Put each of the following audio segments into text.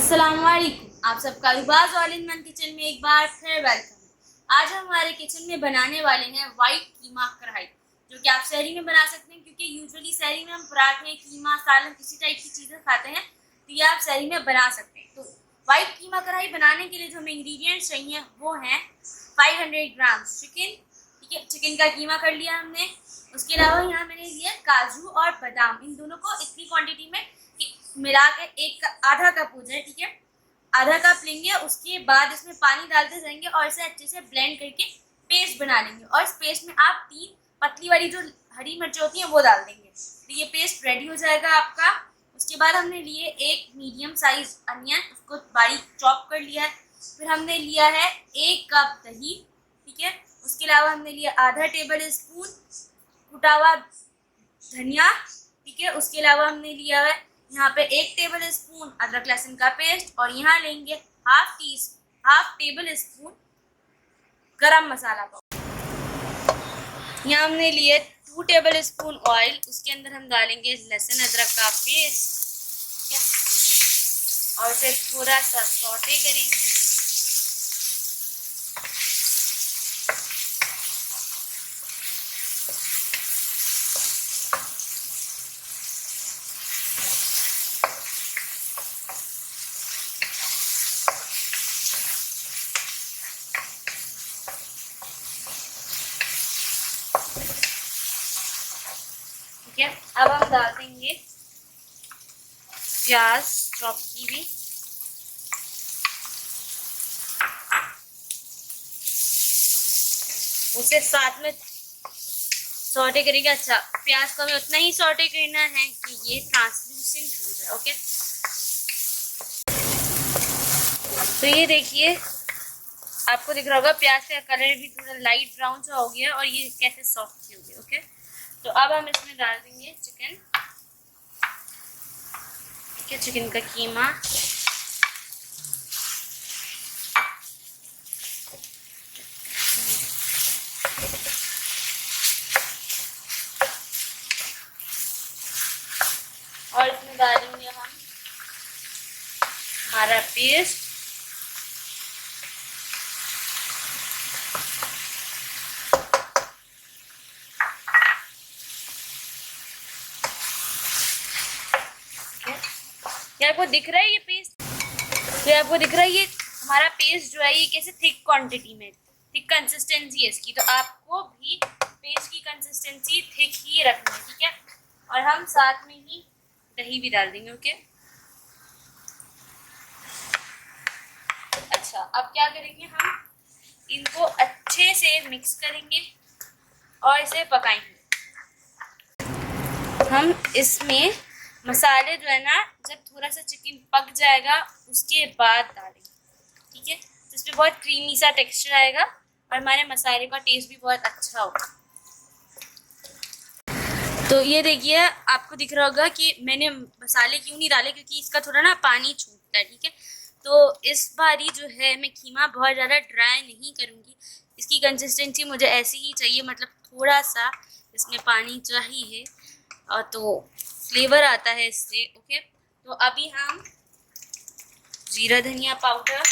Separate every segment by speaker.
Speaker 1: अस्सलाम वालेकुम। आप सबका रिवाज ऑल इन वन किचन में एक बार फिर वेलकम। आज हम हमारे किचन में बनाने वाले हैं वाइट कीमा कढ़ाई, जो कि आप सहरी में बना सकते हैं, क्योंकि यूजुअली सहरी में हम पराठे, कीमा, सालन इसी टाइप की चीज़ें खाते हैं, तो ये आप सहरी में बना सकते हैं। तो वाइट कीमा कढ़ाई बनाने के लिए जो हमें इंग्रेडिएंट्स चाहिए वो हैं 500 ग्राम चिकन। ठीक है, चिकन का कीमा कर लिया हमने। उसके अलावा यहाँ मैंने लिया काजू और बादाम, इन दोनों को इतनी क्वांटिटी में मिला के आधा कप हो जाए। ठीक है, आधा कप लेंगे। उसके बाद इसमें पानी डालते जाएंगे और इसे अच्छे से ब्लेंड करके पेस्ट बना लेंगे। और इस पेस्ट में आप 3 पतली वाली जो हरी मिर्च होती हैं वो डाल देंगे, तो ये पेस्ट रेडी हो जाएगा आपका। उसके बाद हमने लिए एक मीडियम साइज अनियन, उसको बारीक चॉप कर लिया है। फिर हमने लिया है 1 कप दही। ठीक है, उसके अलावा हमने लिया आधा टेबल स्पून कुटा हुआ धनिया। ठीक है, उसके अलावा हमने लिया है यहाँ पे 1 टेबल स्पून अदरक लहसुन का पेस्ट, और यहाँ लेंगे हाफ टेबल स्पून गरम मसाला पाउडर। यहाँ हमने लिए 2 टेबल स्पून ऑयल, उसके अंदर हम डालेंगे लहसुन अदरक का पेस्ट और इसे थोड़ा सा सौटे करेंगे। ठीक है, अब हम डाल देंगे प्याज चॉप की भी। उसे साथ में सौटे करेंगे। अच्छा, प्याज को हमें उतना ही सौटे करना है कि ये ट्रांसलूसेंट हो जाए। ओके, तो ये देखिए, आपको दिख रहा होगा प्याज का कलर भी थोड़ा लाइट ब्राउन सा हो गया और ये कैसे सॉफ्ट हो गया। ओके, तो अब हम इसमें डाल देंगे चिकन। ठीक है, चिकन का कीमा। और इसमें डालेंगे हम हमारा पेस्ट। ये आपको दिख रहा है ये पेस्ट, तो आपको दिख रहा है ये हमारा पेस्ट जो है ये कैसे थिक क्वांटिटी में, थिक कंसिस्टेंसी है इसकी। तो आपको भी पेस्ट की कंसिस्टेंसी थिक ही रखनी है। ठीक है, और हम साथ में ही दही भी डाल देंगे। ओके, अच्छा, अब क्या करेंगे, हम इनको अच्छे से मिक्स करेंगे और इसे पकाएंगे। हम इसमें मसाले जो है ना, जब थोड़ा सा चिकन पक जाएगा उसके बाद डालेंगे। ठीक है, तो इसमें बहुत क्रीमी सा टेक्सचर आएगा और हमारे मसाले का टेस्ट भी बहुत अच्छा होगा। तो ये देखिए, आपको दिख रहा होगा कि मैंने मसाले क्यों नहीं डाले, क्योंकि इसका थोड़ा ना पानी छूटता है। ठीक है, तो इस बारी जो है मैं कीमा बहुत ज़्यादा ड्राई नहीं करूँगी। इसकी कंसिस्टेंसी मुझे ऐसी ही चाहिए, मतलब थोड़ा सा इसमें पानी चाहिए और तो फ्लेवर आता है इससे। ओके, तो अभी हम जीरा धनिया पाउडर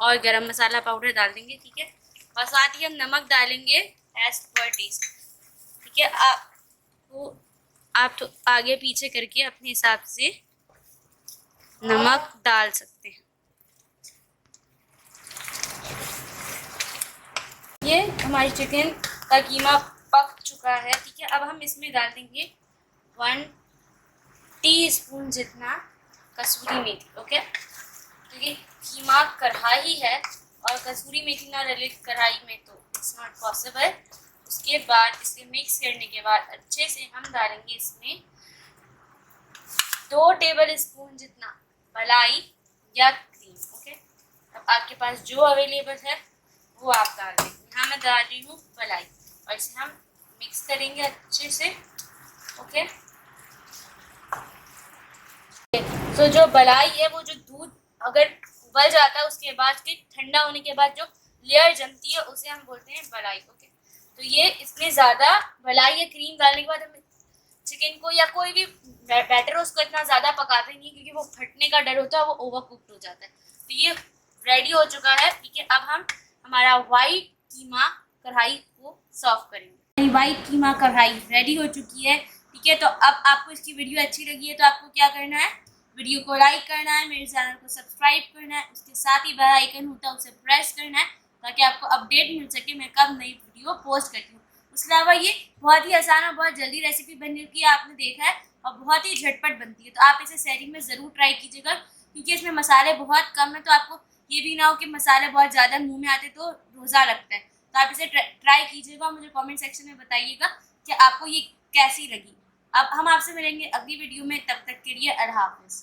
Speaker 1: और गरम मसाला पाउडर डाल देंगे। ठीक है, और साथ ही हम नमक डालेंगे एज पर टेस्ट। ठीक है, आप तो आगे पीछे करके अपने हिसाब से नमक डाल सकते हैं। ये हमारी चिकन का कीमा पक चुका है। ठीक है, अब हम इसमें डाल देंगे 1 टीस्पून जितना कसूरी मेथी। ओके, क्योंकि कीमा कढ़ाई है और कसूरी मेथी ना डले कढ़ाई में तो इट्स नॉट पॉसिबल। उसके बाद इसे मिक्स करने के बाद अच्छे से हम डालेंगे इसमें 2 टेबल स्पून जितना मलाई या क्रीम। ओके, अब आपके पास जो अवेलेबल है वो आप डाल देंगे। यहाँ मैं डाल रही हूँ मलाई और इसे हम मिक्स करेंगे अच्छे से। ओके, तो जो मलाई है वो जो दूध अगर उबल जाता है उसके बाद के ठंडा होने के बाद जो लेयर जमती है उसे हम बोलते हैं मलाई। ओके, तो ये इसमें ज़्यादा मलाई या क्रीम डालने के बाद हम चिकन को या कोई भी बैटर उसको इतना ज़्यादा पकाते नहीं क्योंकि वो फटने का डर होता है, वो ओवर कुक्ड हो जाता है। तो ये रेडी हो चुका है, ठीक है। अब हम हमारा वाइट कीमा कढ़ाई को सर्व करेंगे। वाइट कीमा कढ़ाई रेडी हो चुकी है, ठीक है। तो अब आपको इसकी वीडियो अच्छी लगी है तो आपको क्या करना है, वीडियो को लाइक करना है, मेरे चैनल को सब्सक्राइब करना है, उसके साथ ही बेल आइकन होता है उसे प्रेस करना है ताकि आपको अपडेट मिल सके मैं कब नई वीडियो पोस्ट करती हूँ। उसके अलावा ये बहुत ही आसान और बहुत जल्दी रेसिपी बन चुकी है, आपने देखा है, और बहुत ही झटपट बनती है। तो आप इसे सहरी में ज़रूर ट्राई कीजिएगा क्योंकि इसमें मसाले बहुत कम है, तो आपको ये भी ना हो कि मसाले बहुत ज़्यादा मुंह में आते तो रोज़ा लगता है। तो आप इसे ट्राई कीजिएगा और मुझे कमेंट सेक्शन में बताइएगा कि आपको ये कैसी लगी। अब हम आपसे मिलेंगे अगली वीडियो में, तब तक के लिए अल्लाह हाफ़िज़।